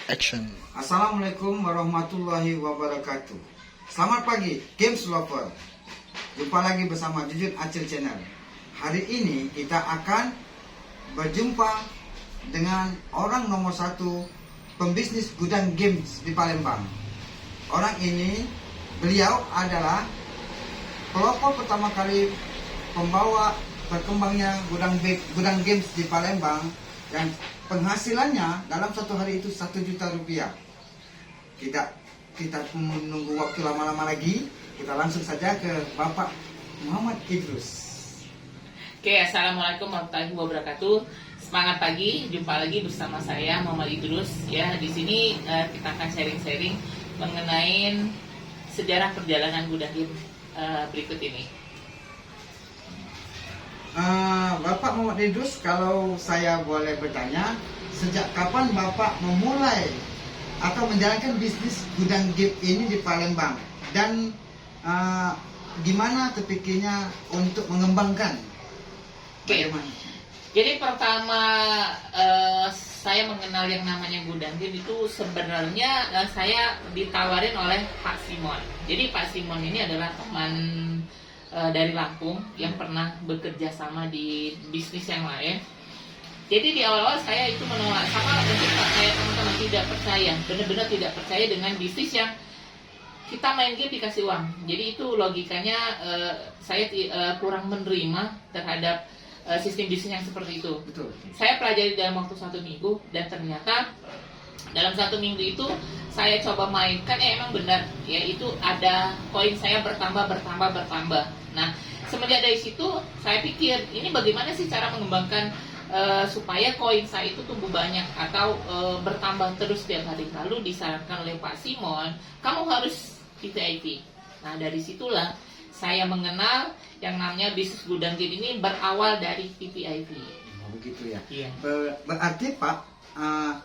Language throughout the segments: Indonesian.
Action. Assalamualaikum warahmatullahi wabarakatuh. Selamat pagi, Games Lover. Jumpa lagi bersama Jujun Acil Channel. Hari ini kita akan berjumpa dengan orang nomor satu pembisnis gudang games di Palembang. Orang ini, beliau adalah pelopor pertama kali pembawa berkembangnya gudang games di Palembang, yang penghasilannya dalam satu hari itu 1 juta rupiah. Kita menunggu waktu lama-lama lagi. Kita langsung saja ke Bapak Muhammad Idrus. Oke, assalamualaikum warahmatullahi wabarakatuh. Semangat pagi, jumpa lagi bersama saya Muhammad Idrus. Ya, di sini kita akan sharing-sharing mengenai sejarah perjalanan gudang game berikut ini. Bapak Muhammad Idrus, kalau saya boleh bertanya, sejak kapan Bapak memulai atau menjalankan bisnis gudang game ini di Palembang? Dan gimana terpikirnya untuk mengembangkan? Oke. Jadi pertama saya mengenal yang namanya gudang game itu sebenarnya saya ditawarin oleh Pak Simon. Jadi Pak Simon ini adalah teman dari Lampung yang pernah bekerja sama di bisnis yang lain. Jadi di awal-awal saya itu menolak, sama mungkin saya teman-teman tidak percaya, benar-benar tidak percaya dengan bisnis yang kita main game dikasih uang. Jadi itu logikanya saya kurang menerima terhadap sistem bisnis yang seperti itu. Betul. Saya pelajari dalam waktu 1 minggu, dan ternyata dalam 1 minggu itu saya coba mainkan, emang benar, yaitu ada koin saya bertambah. Nah, semenjak dari situ saya pikir, ini bagaimana sih cara mengembangkan supaya koin saya itu tumbuh banyak atau bertambah terus setiap hari. Lalu disarankan oleh Pak Simon, kamu harus VIP. Nah, dari situlah saya mengenal yang namanya bisnis gudang game ini berawal dari VIP. Oh, begitu ya. Iya. Berarti Pak,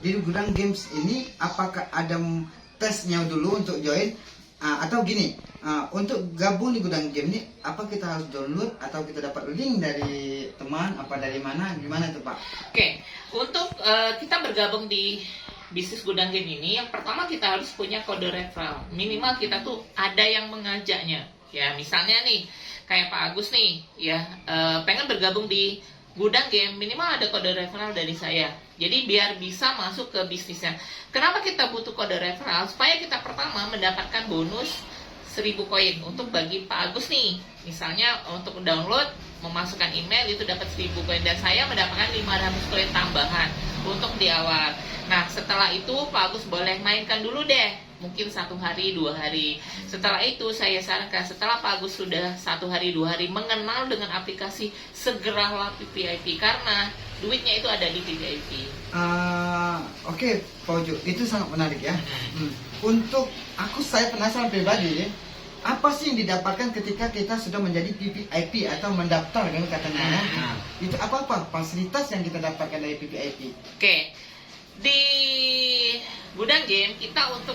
di gudang games ini apakah ada tesnya dulu untuk join, atau gini, untuk gabung di gudang game ini apa kita harus download atau kita dapat link dari teman, apa dari mana, gimana tuh Pak? Oke, untuk kita bergabung di bisnis gudang game ini, yang pertama kita harus punya kode referral. Minimal kita tuh ada yang mengajaknya. Ya, misalnya nih, kayak Pak Agus nih, ya pengen bergabung di gudang game, minimal ada kode referral dari saya. Jadi biar bisa masuk ke bisnisnya. Kenapa kita butuh kode referral? Supaya kita pertama mendapatkan bonus 1000 koin untuk bagi Pak Agus nih. Misalnya untuk download, memasukkan email itu dapat 1000 koin, dan saya mendapatkan 500 koin tambahan untuk di awal. Nah, setelah itu Pak Agus boleh mainkan dulu deh, mungkin 1 hari 2 hari. Setelah itu saya sarankan, setelah Pak Agus sudah 1 hari 2 hari mengenal dengan aplikasi, segeralah VIP, karena duitnya itu ada di VIP. Oke, Pak Uju, itu sangat menarik ya. Untuk saya penasaran pribadi, apa sih yang didapatkan ketika kita sudah menjadi VIP atau mendaftar kan katanya? Itu apa fasilitas yang kita dapatkan dari VIP? Oke, di gudang game kita untuk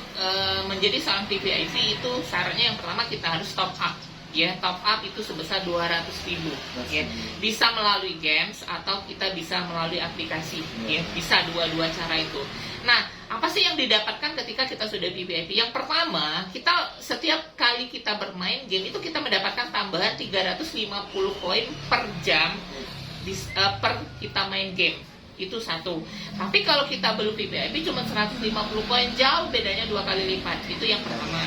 menjadi seorang VIP itu syaratnya yang pertama kita harus top up. Ya, top up itu sebesar 200.000. Ya, bisa melalui games atau kita bisa melalui aplikasi. Ya, bisa dua-dua cara itu. Nah, apa sih yang didapatkan ketika kita sudah VIP? Yang pertama, kita setiap kali kita bermain game itu kita mendapatkan tambahan 350 koin per jam per kita main game. Itu satu. Tapi kalau kita belum VIP cuma 150 koin, jauh bedanya 2 kali lipat. Itu yang pertama.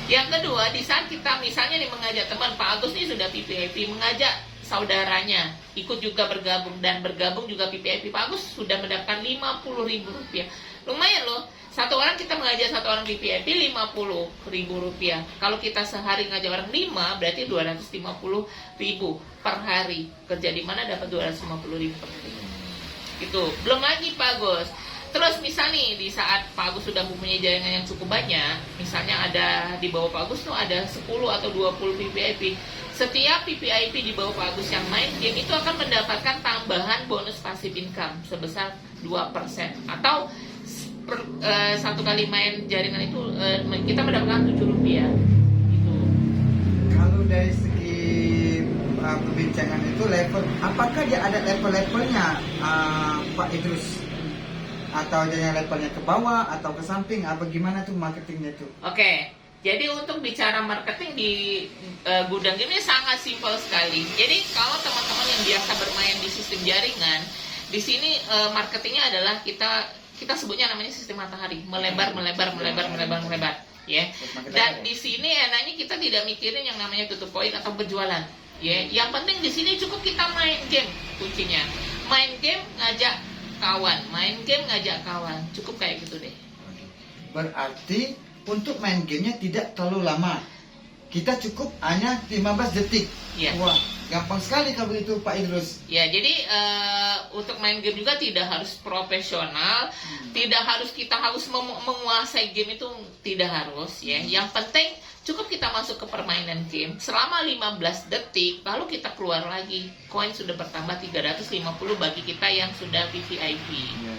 Yang kedua, di saat kita misalnya nih mengajak teman, Pak Agus nih sudah VIP, mengajak saudaranya ikut juga bergabung, dan bergabung juga VIP, Pak Agus sudah mendapatkan 50.000 rupiah. Lumayan loh, satu orang kita mengajak satu orang VIP 50.000 rupiah. Kalau kita sehari ngajak orang 5, berarti 250.000 per hari. Kerja di mana dapat 250.000 per hari. Gitu. Belum lagi Pak Agus. Terus misal nih, di saat Pak Agus sudah mempunyai jaringan yang cukup banyak, misalnya ada di bawah Pak Agus tuh ada 10 atau 20 VIP. Setiap VIP di bawah Pak Agus yang main game itu akan mendapatkan tambahan bonus passive income sebesar 2%. Atau satu kali main jaringan itu kita mendapatkan 7 rupiah. Gitu. Kalau dari segi perbincangan itu level, apakah dia ada level-levelnya, Pak Idrus? atau dia levelnya ke bawah atau ke samping, apa gimana tuh marketingnya tuh? Oke, jadi untuk bicara marketing di gudang game ini sangat simpel sekali. Jadi kalau teman-teman yang biasa bermain di sistem jaringan, di sini marketingnya adalah kita sebutnya namanya sistem matahari, melebar, ya. Dan di sini enaknya kita tidak mikirin yang namanya tutup poin atau berjualan, ya. Yang penting di sini cukup kita main game, kuncinya. Main game ngajak kawan, cukup kayak gitu deh. Berarti untuk main gamenya tidak terlalu lama. Kita cukup hanya 15 detik. Ya. Wah, gampang sekali kalau begitu Pak Idrus. Ya, jadi untuk main game juga tidak harus profesional, tidak harus kita menguasai game itu, tidak harus ya. Yang penting cukup kita masuk ke permainan game selama 15 detik, lalu kita keluar lagi. Koin sudah bertambah 350 bagi kita yang sudah VVIP. Ya.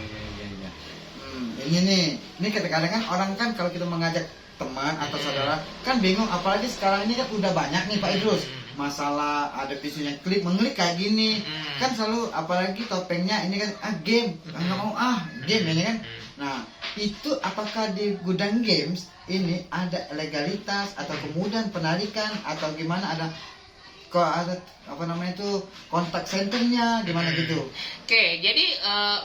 Ini kadang-kadang kan orang kan kalau kita mengajak teman atau saudara kan bingung, apalagi sekarang ini kan udah banyak nih Pak Idrus masalah ada bisnis yang mengklik kayak gini kan selalu, apalagi topengnya ini kan game, nggak mau game ini kan. Nah itu apakah di gudang games ini ada legalitas atau kemudian penarikan atau gimana, ada apa namanya itu kontak centernya gimana gitu? Oke, jadi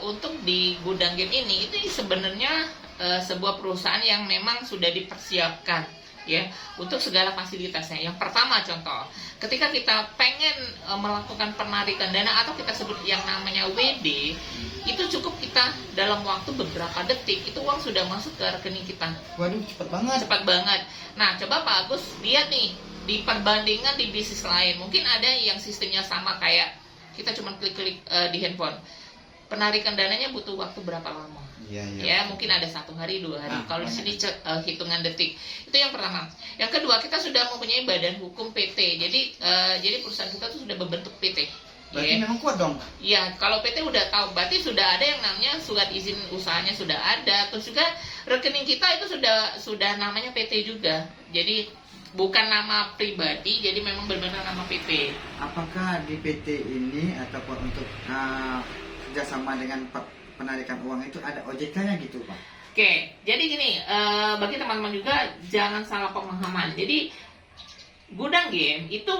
untuk di gudang game ini itu sebenarnya sebuah perusahaan yang memang sudah dipersiapkan ya untuk segala fasilitasnya. Yang pertama contoh, ketika kita pengen melakukan penarikan dana atau kita sebut yang namanya WD, itu cukup kita dalam waktu beberapa detik itu uang sudah masuk ke rekening kita. Waduh, cepat banget. Cepat banget. Nah, coba Pak Agus lihat nih di perbandingan di bisnis lain, mungkin ada yang sistemnya sama kayak kita cuma klik-klik di handphone. Penarikan dananya butuh waktu berapa lama? Ya, mungkin ada 1 hari, 2 hari. Kalau di sini hitungan detik. Itu yang pertama. Yang kedua, kita sudah mempunyai badan hukum PT. Jadi perusahaan kita tuh sudah berbentuk PT. Berarti memang kuat dong? Iya, kalau PT udah tahu, berarti sudah ada yang namanya surat izin usahanya sudah ada. Terus juga rekening kita itu sudah namanya PT juga. Jadi bukan nama pribadi, jadi memang benar-benar nama PT. Apakah di PT ini ataupun untuk kerjasama dengan penarikan uang itu ada OJK-nya gitu Pak? Oke, jadi gini, bagi teman-teman juga jangan salah pemahaman. Jadi gudang game itu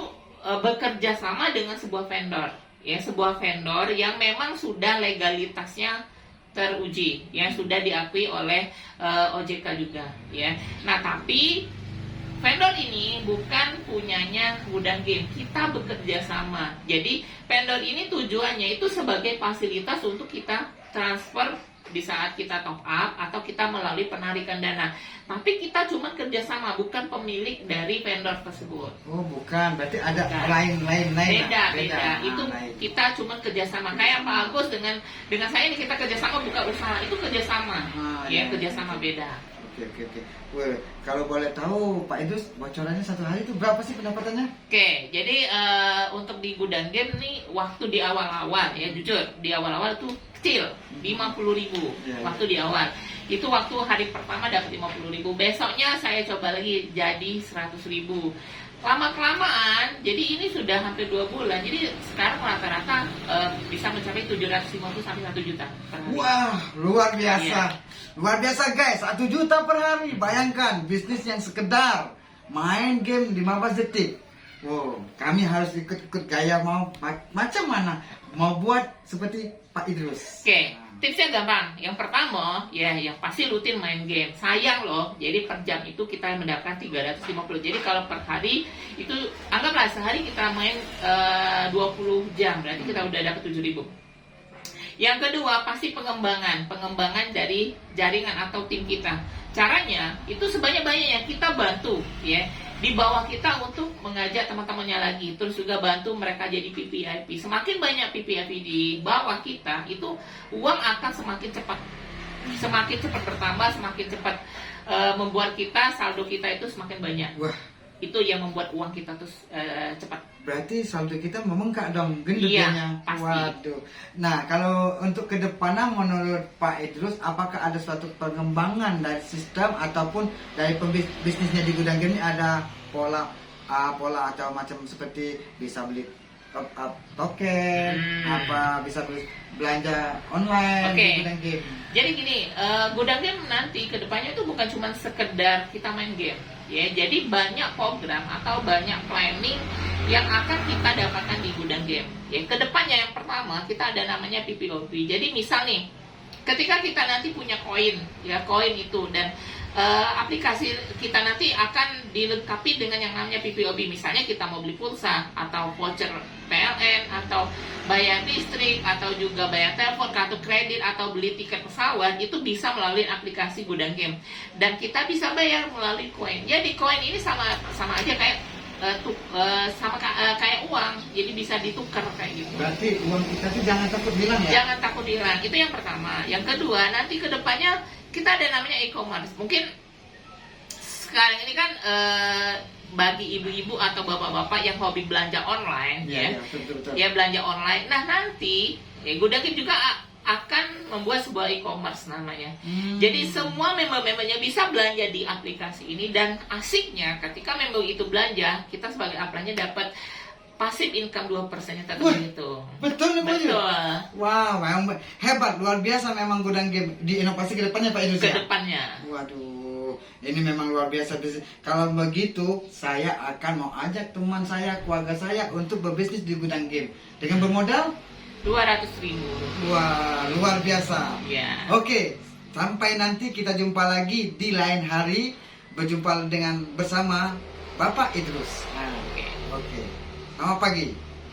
bekerja sama dengan sebuah vendor, ya, sebuah vendor yang memang sudah legalitasnya teruji, ya, sudah diakui oleh OJK juga, ya. Nah, tapi vendor ini bukan punyanya gudang game, kita bekerja sama. Jadi vendor ini tujuannya itu sebagai fasilitas untuk kita transfer di saat kita top up atau kita melalui penarikan dana. Tapi kita cuma kerjasama, bukan pemilik dari vendor tersebut. Oh bukan, berarti ada lain. Beda. Itu kita cuma kerjasama. Kayak Pak Agus dengan saya ini kita kerjasama, bukan usaha, itu kerjasama. Kerjasama beda. Oke. Well, kalau boleh tahu Pak Idrus, bocorannya 1 hari itu berapa sih pendapatannya? Oke, jadi untuk di gudang game nih, waktu di awal-awal ya, jujur di awal-awal tuh kecil, 50.000 waktu di awal. Itu waktu hari pertama dapat 50.000. Besoknya saya coba lagi jadi 100.000. Lama-kelamaan, jadi ini sudah hampir 2 bulan. Jadi sekarang rata-rata bisa mencapai 750 sampai 1 juta per hari. Wah, luar biasa. Luar biasa guys, 1 juta per hari. Bayangkan, bisnis yang sekedar main game 15 detik. Wow, kami harus ikut-ikut gaya mau macam mana? Mau buat seperti Pak Idrus. Oke. Tipsnya gampang. Yang pertama, ya yang pasti rutin main game. Sayang loh, jadi per jam itu kita mendapatkan 350. Jadi kalau per hari itu anggaplah sehari kita main 20 jam, berarti kita udah dapat 7.000. Yang kedua pasti pengembangan dari jaringan atau tim kita. Caranya itu sebanyak-banyaknya kita bantu ya di bawah kita untuk mengajak teman-temannya lagi, terus juga bantu mereka jadi PPIP. Semakin banyak PPIP di bawah kita, itu uang akan semakin cepat bertambah, semakin cepat membuat kita saldo kita itu semakin banyak. Wah, itu yang membuat uang kita tuh cepat. Berarti saldo kita membengkak dong, gendutnya. Pasti. Waduh. Nah, kalau untuk kedepannya menurut Pak Idrus, apakah ada suatu pengembangan dari sistem ataupun dari bisnisnya di gudang game ini, ada pola atau macam seperti bisa beli top up token, apa bisa belanja online Oke. di Gudang Game. Jadi gini, Gudang Game nanti kedepannya itu bukan cuma sekedar kita main game, ya. Jadi banyak program atau banyak planning yang akan kita dapatkan di Gudang Game. Ya, kedepannya yang pertama kita ada namanya PPOP. Jadi misal nih, ketika kita nanti punya koin, ya koin itu dan aplikasi kita nanti akan dilengkapi dengan yang namanya PPOB. Misalnya kita mau beli pulsa atau voucher PLN atau bayar listrik atau juga bayar telepon, kartu kredit atau beli tiket pesawat, itu bisa melalui aplikasi Gudang Game. Dan kita bisa bayar melalui koin. Jadi koin ini sama aja kayak kayak uang, jadi bisa ditukar kayak gitu. Berarti uang kita tuh jangan takut hilang ya? Jangan takut hilang, itu yang pertama. Yang kedua, nanti kedepannya kita ada namanya e-commerce. Mungkin sekarang ini kan bagi ibu-ibu atau bapak-bapak yang hobi belanja online, ya, betul. ya belanja online. Nah nanti ya Gudang Game juga akan membuat sebuah e-commerce namanya. Jadi semua member-membernya bisa belanja di aplikasi ini, dan asiknya ketika member itu belanja, kita sebagai upline-nya dapat passive income 2%-nya tadi itu. Betul nih Bu. Betul. Wow, memang hebat, luar biasa memang Gudang Game di inovasi ke depannya Pak Indonesia. Ke depannya. Waduh, ini memang luar biasa bisnis. Kalau begitu, saya akan mau ajak teman saya, keluarga saya untuk berbisnis di Gudang Game dengan bermodal 200.000. wah, luar biasa. Ya. Oke, sampai nanti kita jumpa lagi di lain hari, berjumpa dengan bersama Bapak Idrus. Oke. Oke. Selamat pagi.